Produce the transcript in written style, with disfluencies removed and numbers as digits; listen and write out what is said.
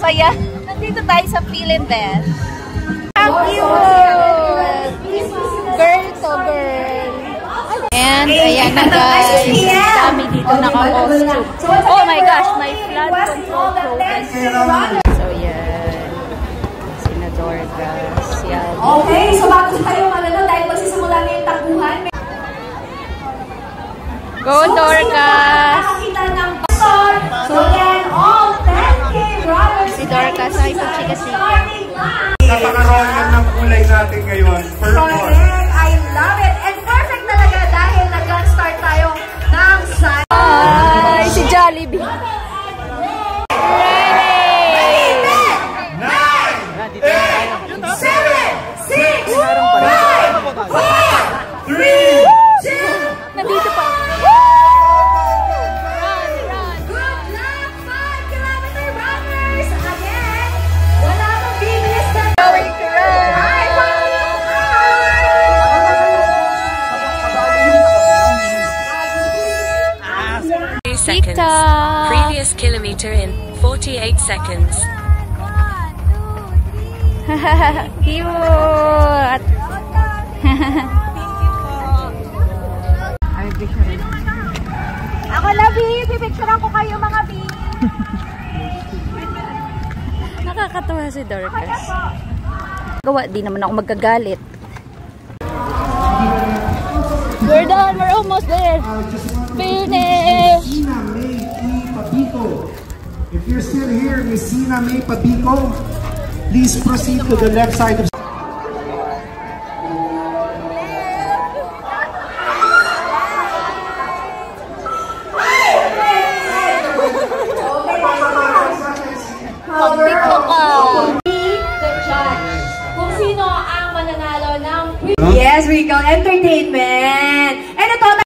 saya. Nandito tayo sa Philinvest. How cute! Girl to girl. And ayan na guys. Kami dito naka-costume. Oh my gosh, my flood control program. So yan. Sina Dorcas. Yan. Okay, so bago tayo dahil magsisimula na yung takbuhan. Go Dorcas! So then, all 10K runners. Si Dorcas ay pagchika-chika. Napaka-royal ng kulay natin ngayon. Correct, I love it. And perfect talaga dahil nag-start tayo ng side. Ay, si Jollibee. Nandito pa. Good luck, 5-kilometer runners. Again, wala mong bibilis na. Going to run. Seconds. Previous kilometer in 48 seconds. Cute. Ako na, B. Pipicturean ko kayo, mga B. Nakakatawa si Dorcas. Gawa, di naman ako magkagalit. We're done. We're almost there. Finish. Messina May Pabico. If you're still here, Messina May Pabico, please proceed to the left side of Kung sino ang mananalo ng Yes, we go entertainment.